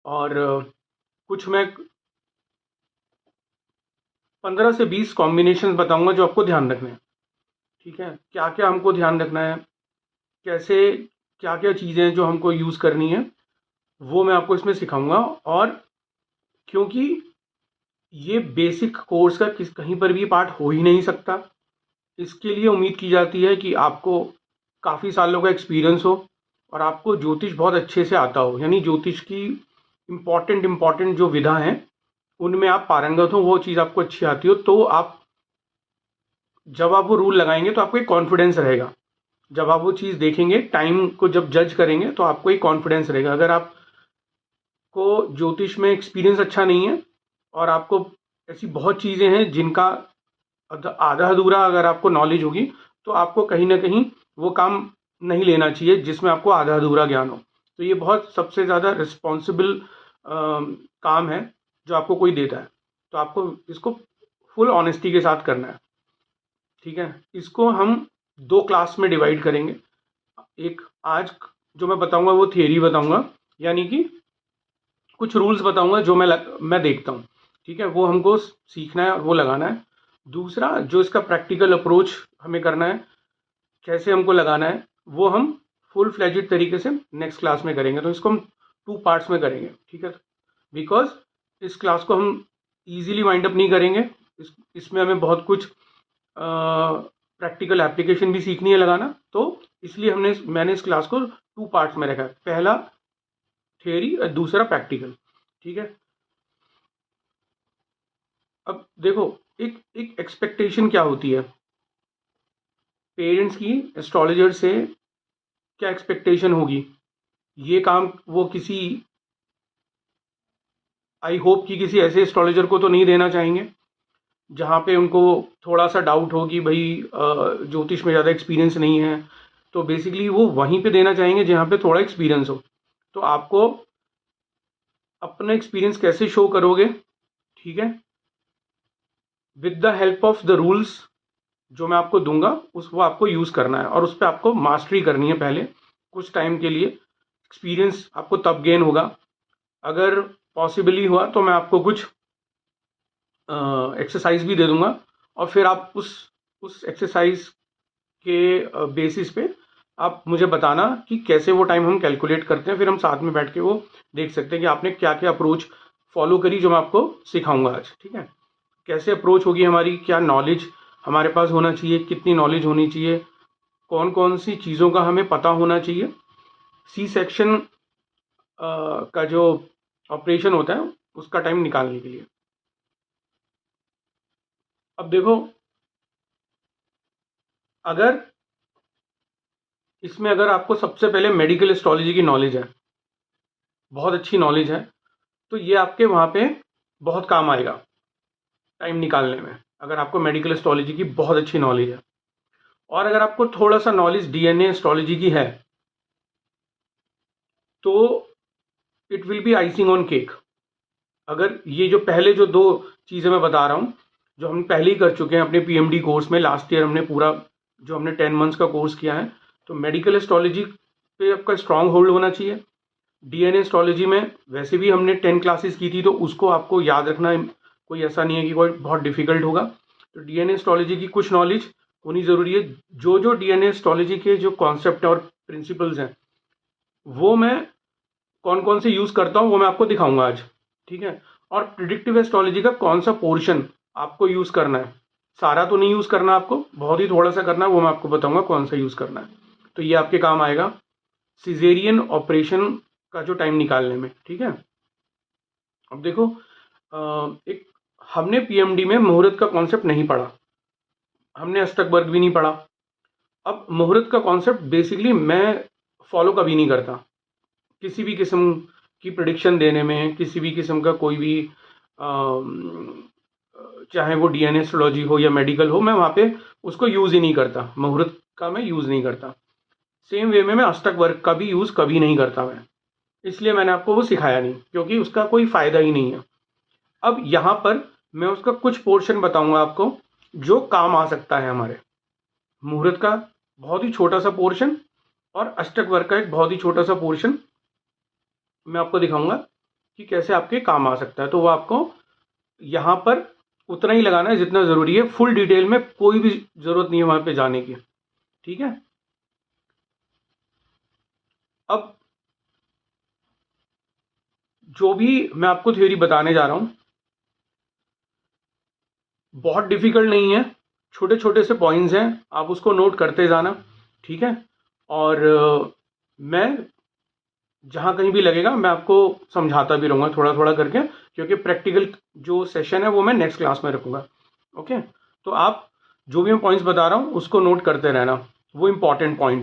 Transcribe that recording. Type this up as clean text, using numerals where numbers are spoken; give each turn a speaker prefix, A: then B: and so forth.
A: और कुछ मैं 15 से 20 कॉम्बिनेशन बताऊंगा जो आपको ध्यान रखने हैं। ठीक है, क्या क्या हमको ध्यान रखना है, कैसे, क्या क्या चीज़ें जो हमको यूज़ करनी है, वो मैं आपको इसमें सिखाऊंगा। और क्योंकि ये बेसिक कोर्स का कहीं पर भी पार्ट हो ही नहीं सकता, इसके लिए उम्मीद की जाती है कि आपको काफ़ी सालों का एक्सपीरियंस हो और आपको ज्योतिष बहुत अच्छे से आता हो, यानी ज्योतिष की इम्पॉर्टेंट इम्पॉर्टेंट जो विधा हैं उनमें आप पारंगत हो, वो चीज़ आपको अच्छी आती हो, तो आप जब आप वो रूल लगाएंगे तो आपको एक कॉन्फिडेंस रहेगा। जब आप वो चीज़ देखेंगे, टाइम को जब जज करेंगे, तो आपको एक कॉन्फिडेंस रहेगा। अगर आपको ज्योतिष में एक्सपीरियंस अच्छा नहीं है और आपको ऐसी बहुत चीज़ें हैं जिनका आधा अधूरा अगर आपको नॉलेज होगी, तो आपको कहीं ना कहीं वो काम नहीं लेना चाहिए जिसमें आपको आधा अधूरा ज्ञान हो। तो ये बहुत सबसे ज़्यादा रिस्पॉन्सिबल काम है जो आपको कोई देता है, तो आपको इसको फुल ऑनेस्टी के साथ करना है। ठीक है, इसको हम दो क्लास में डिवाइड करेंगे। एक आज जो मैं बताऊंगा वो थियरी बताऊंगा, यानी कि कुछ रूल्स बताऊंगा जो मैं देखता हूँ। ठीक है, वो हमको सीखना है और वो लगाना है। दूसरा जो इसका प्रैक्टिकल अप्रोच हमें करना है, कैसे हमको लगाना है, वो हम फुल फ्लेजेड तरीके से नेक्स्ट क्लास में करेंगे। तो इसको हम 2 पार्ट्स में करेंगे। ठीक है, बिकॉज इस क्लास को हम इजीली वाइंड अप नहीं करेंगे। इसमें हमें बहुत कुछ प्रैक्टिकल एप्लीकेशन भी सीखनी है लगाना, तो इसलिए मैंने इस क्लास को 2 पार्ट्स में रखा है, पहला थियरी और दूसरा प्रैक्टिकल। ठीक है, अब देखो, एक एक एक्सपेक्टेशन क्या होती है पेरेंट्स की एस्ट्रोलॉजर से, क्या एक्सपेक्टेशन होगी, ये काम वो किसी, आई होप कि किसी ऐसे एस्ट्रोलॉजर को तो नहीं देना चाहेंगे जहाँ पे उनको थोड़ा सा डाउट हो कि भाई ज्योतिष में ज़्यादा एक्सपीरियंस नहीं है। तो बेसिकली वो वहीं पे देना चाहेंगे जहाँ पे थोड़ा एक्सपीरियंस हो। तो आपको अपना एक्सपीरियंस कैसे शो करोगे? ठीक है, with the help of the rules जो मैं आपको दूंगा, उस वो आपको यूज़ करना है और उस पर आपको मास्टरी करनी है पहले कुछ टाइम के लिए। एक्सपीरियंस आपको तब गेन होगा, अगर पॉसिबली हुआ तो मैं आपको कुछ एक्सरसाइज भी दे दूंगा, और फिर आप उस एक्सरसाइज के बेसिस पे आप मुझे बताना कि कैसे वो टाइम हम कैलकुलेट करते हैं। फिर हम साथ में बैठ के वो देख सकते हैं कि आपने क्या क्या अप्रोच फॉलो करी, जो मैं आपको सिखाऊंगा आज। ठीक है, कैसे अप्रोच होगी हमारी, क्या नॉलेज हमारे पास होना चाहिए, कितनी नॉलेज होनी चाहिए, कौन कौन सी चीज़ों का हमें पता होना चाहिए, सी सेक्शन का जो ऑपरेशन होता है उसका टाइम निकालने के लिए। अब देखो, अगर इसमें अगर आपको सबसे पहले मेडिकल एस्ट्रोलॉजी की नॉलेज है, बहुत अच्छी नॉलेज है, तो ये आपके वहाँ पे बहुत काम आएगा टाइम निकालने में, अगर आपको मेडिकल एस्ट्रोलॉजी की बहुत अच्छी नॉलेज है। और अगर आपको थोड़ा सा नॉलेज डीएनए एस्ट्रोलॉजी की है, तो it will be icing on cake. अगर ये जो पहले जो दो चीज़ें मैं बता रहा हूँ, जो हम पहले ही कर चुके हैं अपने पीएमडी कोर्स में, लास्ट ईयर हमने पूरा जो हमने 10 मंथ्स का कोर्स किया है, तो मेडिकल एस्ट्रोलॉजी पे आपका स्ट्रांग होल्ड होना चाहिए। डीएनए एस्ट्रोलॉजी में वैसे भी हमने 10 क्लासेस की थी, तो उसको आपको याद रखना कोई ऐसा नहीं है कि कोई बहुत डिफिकल्ट होगा। तो डीएनए एस्ट्रोलॉजी की कुछ नॉलेज होनी ज़रूरी है। जो डीएनए एस्ट्रोलॉजी के जो कॉन्सेप्ट और प्रिंसिपल्स हैं, वो मैं कौन कौन से यूज़ करता हूँ वो मैं आपको दिखाऊंगा आज। ठीक है, और प्रिडिक्टिव एस्ट्रोलॉजी का कौन सा पोर्शन आपको यूज़ करना है, सारा तो नहीं यूज़ करना, आपको बहुत ही थोड़ा सा करना है, वो मैं आपको बताऊंगा कौन सा यूज़ करना है। तो ये आपके काम आएगा सिजेरियन ऑपरेशन का जो टाइम निकालने में। ठीक है, अब देखो, एक हमने पीएमडी में मुहूर्त का कॉन्सेप्ट नहीं पढ़ा, हमने अष्टक वर्ग भी नहीं पढ़ा। अब मुहूर्त का कॉन्सेप्ट बेसिकली मैं फॉलो कभी नहीं करता किसी भी किस्म की प्रिडिक्शन देने में, किसी भी किस्म का कोई भी चाहे वो डीएनए एस्ट्रोलॉजी हो या मेडिकल हो, मैं वहाँ पे उसको यूज़ ही नहीं करता, मुहूर्त का मैं यूज़ नहीं करता। सेम वे में मैं अष्टक वर्ग का भी यूज़ कभी नहीं करता मैं, इसलिए मैंने आपको वो सिखाया नहीं, क्योंकि उसका कोई फ़ायदा ही नहीं है। अब यहाँ पर मैं उसका कुछ पोर्शन बताऊंगा आपको जो काम आ सकता है हमारे मुहूर्त का, बहुत ही छोटा सा पोर्शन, और अष्टक वर्ग का एक बहुत ही छोटा सा पोर्शन मैं आपको दिखाऊंगा कि कैसे आपके काम आ सकता है। तो वो आपको यहाँ पर उतना ही लगाना है जितना ज़रूरी है, फुल डिटेल में कोई भी ज़रूरत नहीं है वहाँ पे जाने की, ठीक है। अब जो भी मैं आपको थ्योरी बताने जा रहा हूँ बहुत डिफिकल्ट नहीं है, छोटे छोटे से पॉइंट्स हैं, आप उसको नोट करते जाना, ठीक है। और मैं जहाँ कहीं भी लगेगा मैं आपको समझाता भी रहूँगा थोड़ा थोड़ा करके, क्योंकि प्रैक्टिकल जो सेशन है वो मैं नेक्स्ट क्लास में रखूँगा। ओके, तो आप जो भी मैं पॉइंट्स बता रहा हूँ उसको नोट करते रहना, वो इंपॉर्टेंट पॉइंट